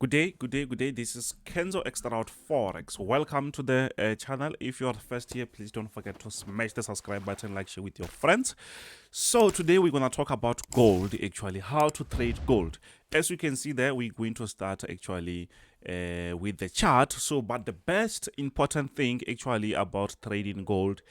Good day, good day, good day. This is Kenzo Xtrahot Forex. Welcome to the channel. If you're first here, please don't forget to smash the subscribe button, like, share with your friends. So today we're going to talk about gold, actually, how to trade gold. As you can see there, we're going to start actually with the chart. But the best important thing actually about trading gold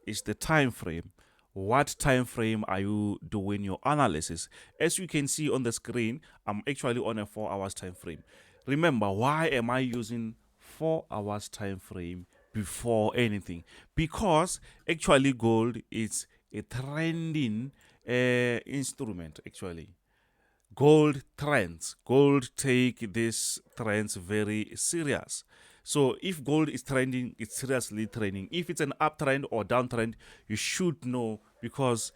is the time frame. What time frame are you doing your analysis? As you can see on the screen, I'm actually on a 4 hours time frame. Remember, why am I using 4 hours time frame before anything? Because actually gold is a trending instrument. Actually, gold trends, gold take these trends very serious. So if gold is trending, it's seriously trending. If it's an uptrend or downtrend, you should know, because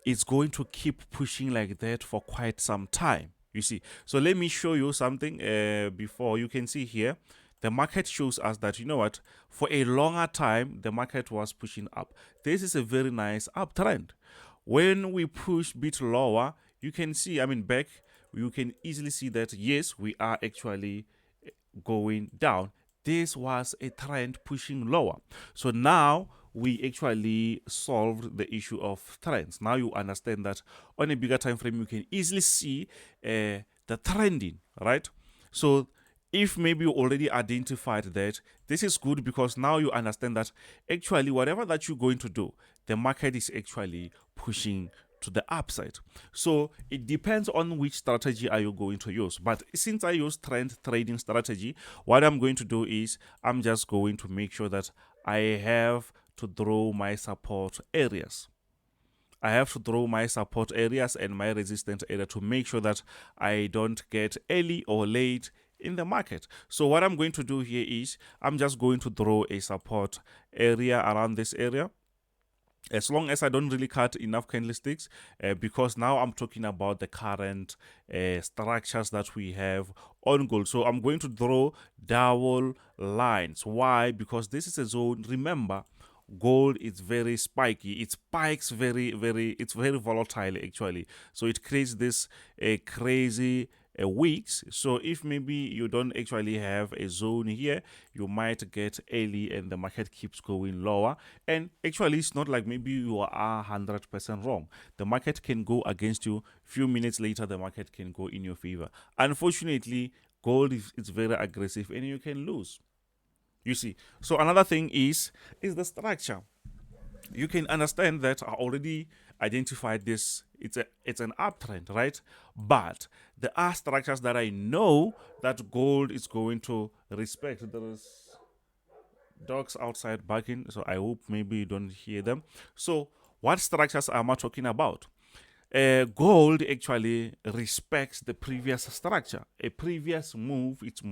it's going to keep pushing like that for quite some time, you see. So let me show you something before. You can see here the market shows us that, you know what, for a longer time the market was pushing up. This is a very nice uptrend. When we push bit lower, you can see, back, you can easily see that yes, we are actually going down. This was a trend pushing lower. So now we actually solved the issue of trends. Now you understand that on a bigger time frame you can easily see the trending, right? So if maybe you already identified that, this is good, because now you understand that actually whatever that you're going to do, the market is actually pushing to the upside. So it depends on which strategy are you going to use. But since I use trend trading strategy, what I'm going to do is I'm just going to make sure that I have to draw my support areas. I have to draw my support areas and my resistance area to make sure that I don't get early or late in the market. So what I'm going to do here is I'm just going to draw a support area around this area, as long as I don't really cut enough candlesticks, because now I'm talking about the current structures that we have on gold. So I'm going to draw double lines. Why? Because this is a zone. Remember, gold is very spiky. It spikes it's very volatile actually. So it creates this crazy weeks. So if maybe you don't actually have a zone here, you might get early and the market keeps going lower. And actually it's not like maybe you are 100% wrong. The market can go against you. Few minutes later the market can go in your favor. Unfortunately, gold is very aggressive and you can lose, you see. So another thing is the structure. You can understand that I already identified this. It's an uptrend, right? But there are structures that I know that gold is going to respect. There is dogs outside barking, so I hope maybe you don't hear them. So what structures am I talking about? Gold actually respects the previous structure. A previous move, it's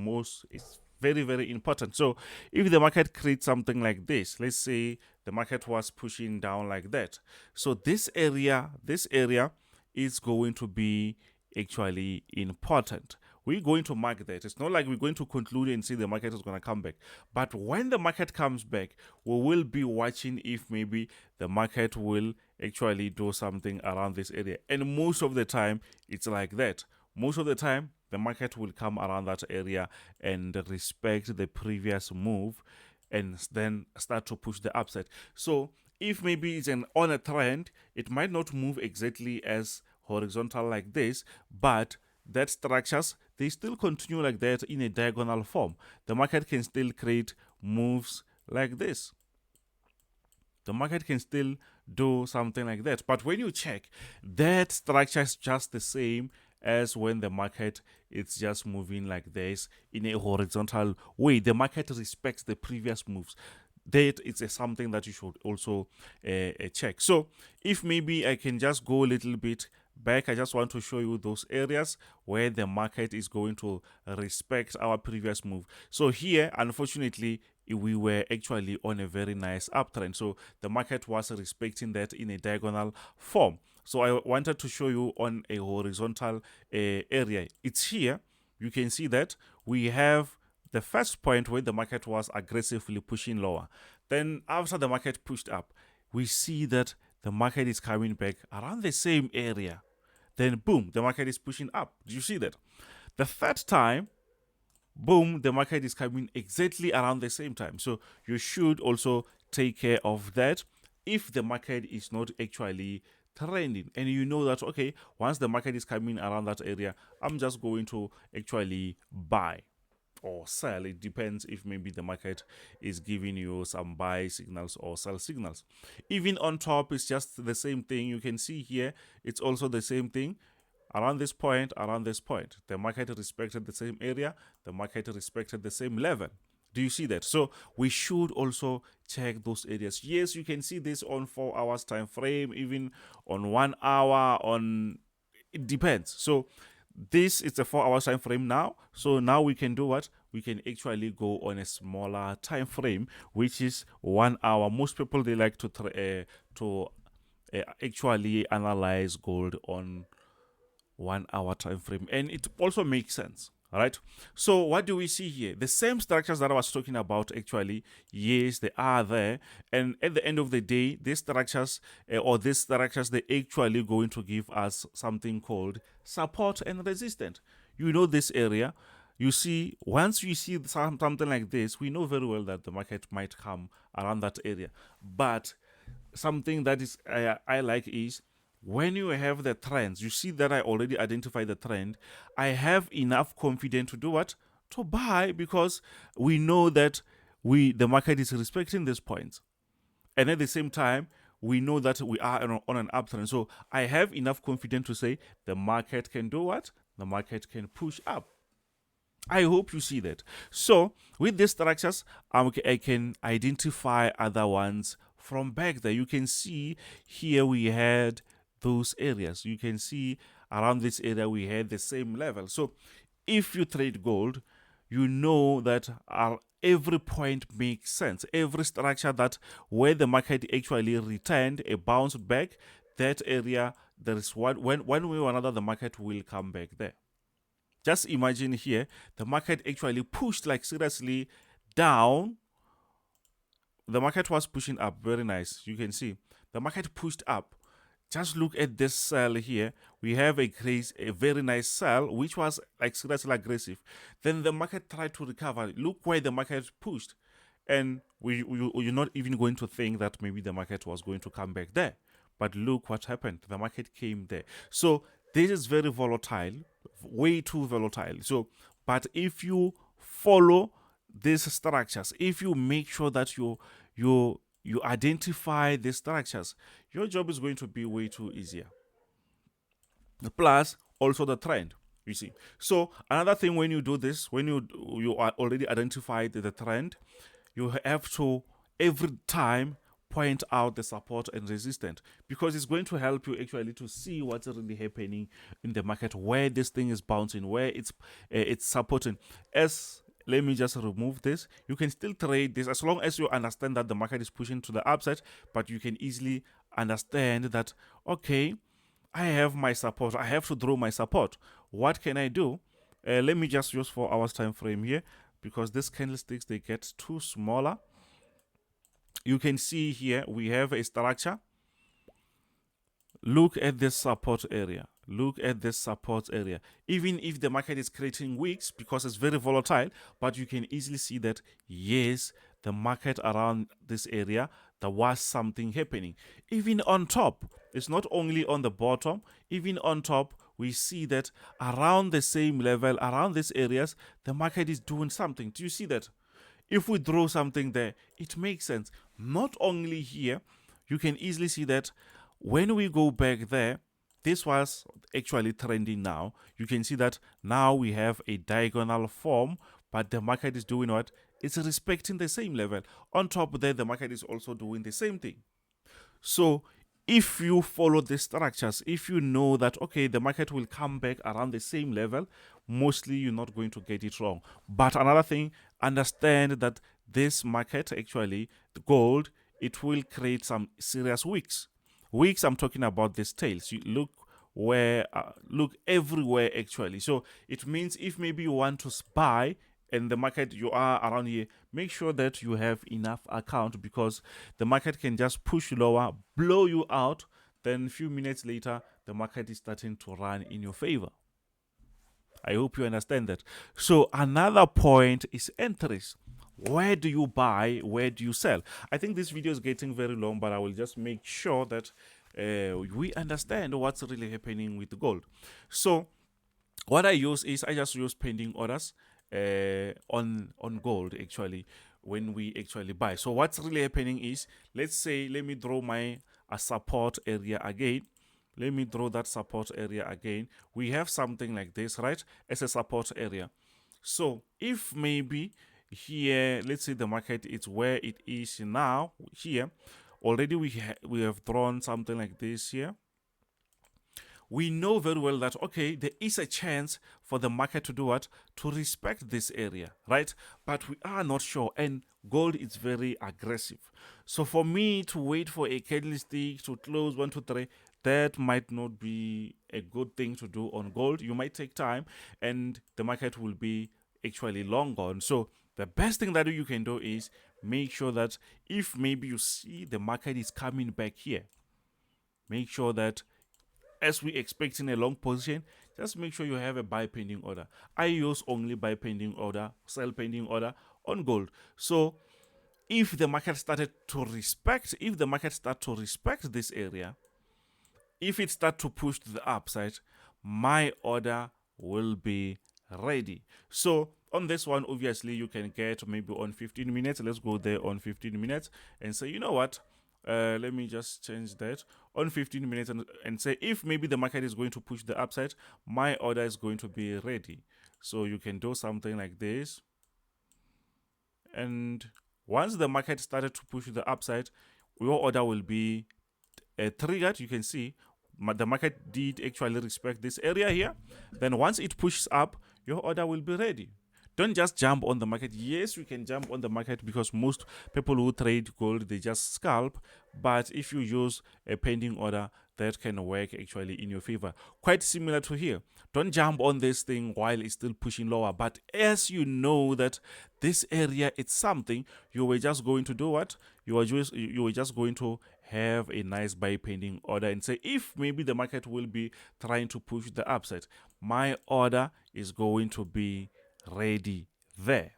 very important. So if the market creates something like this, let's say the market was pushing down like that, so this area is going to be actually important. We're going to mark that. It's not like we're going to conclude and see the market is going to come back. But when the market comes back, we will be watching if maybe the market will actually do something around this area. And most of the time, it's like that. Most of the time, the market will come around that area and respect the previous move and then start to push the upside. So if maybe it's on a trend, it might not move exactly as horizontal like this, but that structures, they still continue like that in a diagonal form. The market can still create moves like this. The market can still do something like that. But when you check, that structure is just the same as when the market is just moving like this in a horizontal way. The market respects the previous moves. That is something that you should also check. So if maybe I can just go a little bit back, I just want to show you those areas where the market is going to respect our previous move. So here, unfortunately, we were actually on a very nice uptrend. So the market was respecting that in a diagonal form. So I wanted to show you on a horizontal area. It's here. You can see that we have the first point where the market was aggressively pushing lower. Then after the market pushed up, we see that the market is coming back around the same area. Then boom, the market is pushing up. Do you see that? The third time, boom, the market is coming exactly around the same time. So you should also take care of that if the market is not actually trending, and you know that, okay, once the market is coming around that area, I'm just going to actually buy or sell. It depends if maybe the market is giving you some buy signals or sell signals. Even on top, it's just the same thing. You can see here, it's also the same thing. Around this point, the market respected the same area, the market respected the same level. Do you see that? So we should also check those areas. Yes, you can see this on 4 hours time frame, even on 1 hour, on, it depends. So this is a 4 hours time frame now. So now we can do what? We can actually go on a smaller time frame, which is 1 hour. Most people, they like to actually analyze gold on 1 hour time frame, and it also makes sense. All right, so what do we see here? The same structures that I was talking about, actually, yes, they are there, and at the end of the day, these structures they actually going to give us something called support and resistance. You know, this area, you see, once you see something like this, we know very well that the market might come around that area. But something that is I like is, when you have the trends, you see that I already identified the trend. I have enough confidence to do what? To buy, because we know that the market is respecting these points. And at the same time, we know that we are on an uptrend. So I have enough confidence to say the market can do what? The market can push up. I hope you see that. So with these structures, I can identify other ones from back there. You can see here we had those areas. You can see around this area we had the same level. So if you trade gold, you know that every point makes sense. Every structure that where the market actually returned a bounce back, that area, there is one way or another, the market will come back there. Just imagine here, the market actually pushed, like, seriously down. The market was pushing up. Very nice. You can see the market pushed up. Just look at this sell here. We have a very nice sell, which was like seriously aggressive. Then the market tried to recover. Look where the market pushed. And you're not even going to think that maybe the market was going to come back there. But look what happened. The market came there. So this is very volatile, way too volatile. So, but if you follow these structures, if you make sure that you identify the structures, your job is going to be way too easier. Plus, also the trend, you see. So another thing, when you do this, when you are already identified the trend, you have to every time point out the support and resistance, because it's going to help you actually to see what's really happening in the market, where this thing is bouncing, where it's supporting. Let me just remove this. You can still trade this as long as you understand that the market is pushing to the upside, but you can easily understand that, okay, I have my support. I have to draw my support. What can I do? Let me just use 4 hours time frame here, because these candlesticks, they get too smaller. You can see here we have a structure. Look at this support area. Look at this support area. Even if the market is creating wicks, because it's very volatile, but you can easily see that, yes, the market around this area, there was something happening. Even on top, it's not only on the bottom, even on top, we see that around the same level, around these areas, the market is doing something. Do you see that? If we draw something there, it makes sense. Not only here, you can easily see that when we go back there, this was actually trending now. You can see that now we have a diagonal form, but the market is doing what? It's respecting the same level. On top of that, the market is also doing the same thing. So if you follow the structures, if you know that, okay, the market will come back around the same level, mostly you're not going to get it wrong. But another thing, understand that this market, actually, the gold, it will create some serious wicks. Wicks, I'm talking about these tails. You look look everywhere, actually. So it means if maybe you want to buy and the market, you are around here, make sure that you have enough account, because the market can just push lower, blow you out, then a few minutes later the market is starting to run in your favor. I hope you understand that. So another point is entries. Where do you buy? Where do you sell? I think this video is getting very long, but I will just make sure that we understand what's really happening with gold. So what I use is I just use pending orders on gold actually when we actually buy. So what's really happening is, let's say, let me draw my support area again. Let me draw that support area again. We have something like this, right, as a support area. So if maybe here, let's say the market is where it is now, here already we have drawn something like this here. We know very well that, okay, there is a chance for the market to do what? To respect this area, right? But we are not sure, and gold is very aggressive. So for me to wait for a candlestick to close 1, 2, 3, that might not be a good thing to do on gold. You might take time, and the market will be actually long gone. So the best thing that you can do is make sure that if maybe you see the market is coming back here, make sure that as we expect in a long position, just make sure you have a buy pending order. I use only buy pending order, sell pending order on gold. So if the market started to respect, this area, if it starts to push to the upside, my order will be ready. So on this one, obviously you can get maybe on 15 minutes. Let's go there on 15 minutes and say, you know what, let me just change that on 15 minutes and say, if maybe the market is going to push the upside, my order is going to be ready. So you can do something like this, and once the market started to push the upside, your order will be triggered. You can see the market did actually respect this area here. Then once it pushes up, your order will be ready. Don't just jump on the market. Yes, you can jump on the market because most people who trade gold, they just scalp. But if you use a pending order, that can work actually in your favor. Quite similar to here. Don't jump on this thing while it's still pushing lower. But as you know that this area is something, you were just going to do what? You were just going to have a nice buy pending order and say, if maybe the market will be trying to push the upside, my order is going to be ready there.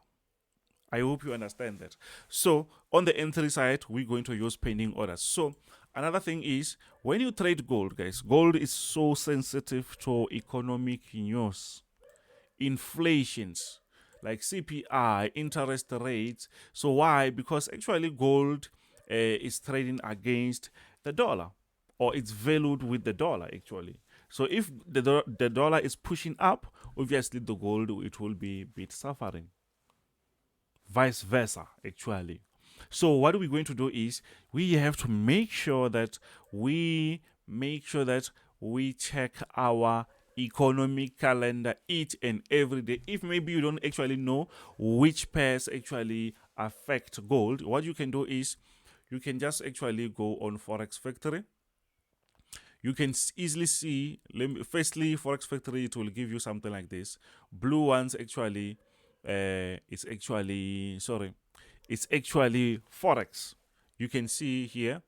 I hope you understand that. So on the entry side, we're going to use pending orders. So another thing is, when you trade gold, guys, gold is so sensitive to economic news, inflations, like CPI, interest rates. So why? Because actually gold is trading against the dollar, or it's valued with the dollar actually. So if the dollar is pushing up, obviously the gold, it will be a bit suffering. Vice versa, actually. So what we're going to do is, we have to make sure that we check our economic calendar each and every day. If maybe you don't actually know which pairs actually affect gold, what you can do is, you can just actually go on Forex Factory. You can easily see, firstly, Forex Factory, it will give you something like this. Blue ones actually, it's actually Forex. You can see here,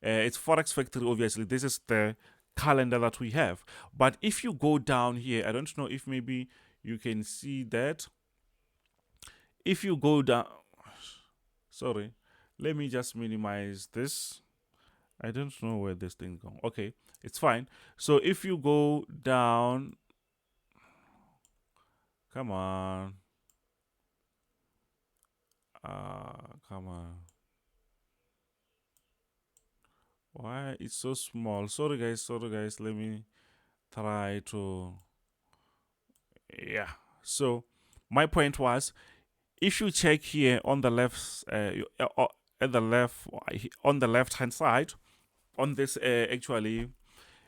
it's Forex Factory, obviously. This is the calendar that we have. But if you go down here, I don't know if maybe you can see that. If you go down, sorry, let me just minimize this. I don't know where this thing goes. Okay, it's fine. So if you go down, come on. Come on. Why it's so small? Sorry guys, let me try to, yeah. So my point was, if you check here on the left, at the left, on the left hand side, on this actually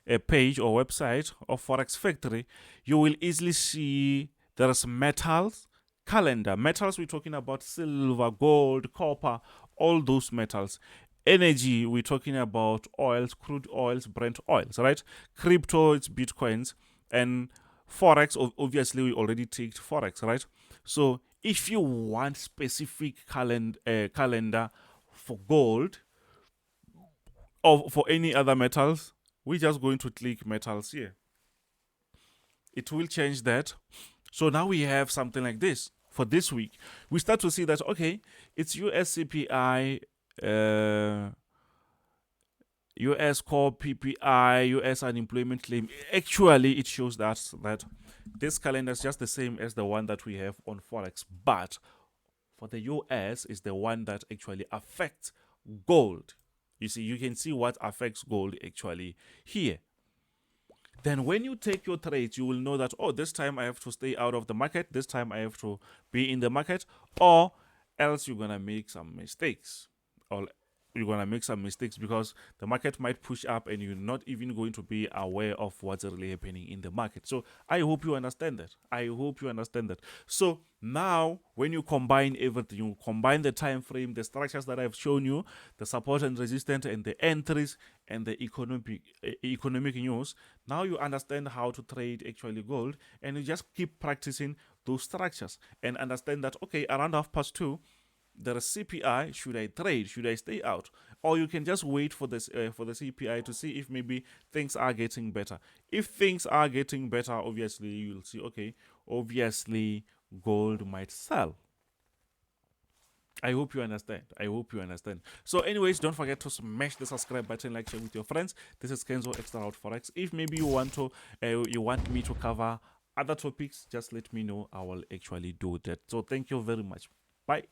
a page or website of Forex Factory, you will easily see there's metals calendar. Metals, we're talking about silver, gold, copper, all those metals. Energy, we're talking about oils, crude oils, Brent oils, right? Crypto, it's bitcoins. And Forex, obviously we already ticked Forex, right? So if you want specific calendar for gold or for any other metals, we're just going to click metals here. It will change that. So now we have something like this for this week. We start to see that, okay, it's US CPI, US core PPI, US unemployment claim. Actually, it shows that this calendar is just the same as the one that we have on Forex, but for the US is the one that actually affects gold. You see, you can see what affects gold actually here. Then when you take your trades, you will know that, oh, this time I have to stay out of the market, this time I have to be in the market, or else you're gonna make some mistakes, or you're gonna make some mistakes because the market might push up and you're not even going to be aware of what's really happening in the market. So I hope you understand that. I hope you understand that. So now when you combine everything, you combine the time frame, the structures that I've shown you, the support and resistance, and the entries, and the economic news, now you understand how to trade actually gold, and you just keep practicing those structures and understand that, okay, around 2:30 there is CPI. Should I trade? Should I stay out? Or you can just wait for this for the CPI to see if maybe things are getting better. If things are getting better, obviously you'll see, okay, obviously gold might sell. I hope you understand. I hope you understand. So anyways, don't forget to smash the subscribe button, like, share with your friends. This is Kenzo Xtrahot Forex. If maybe you want me to cover other topics, just let me know. I will actually do that. So thank you very much. Bye.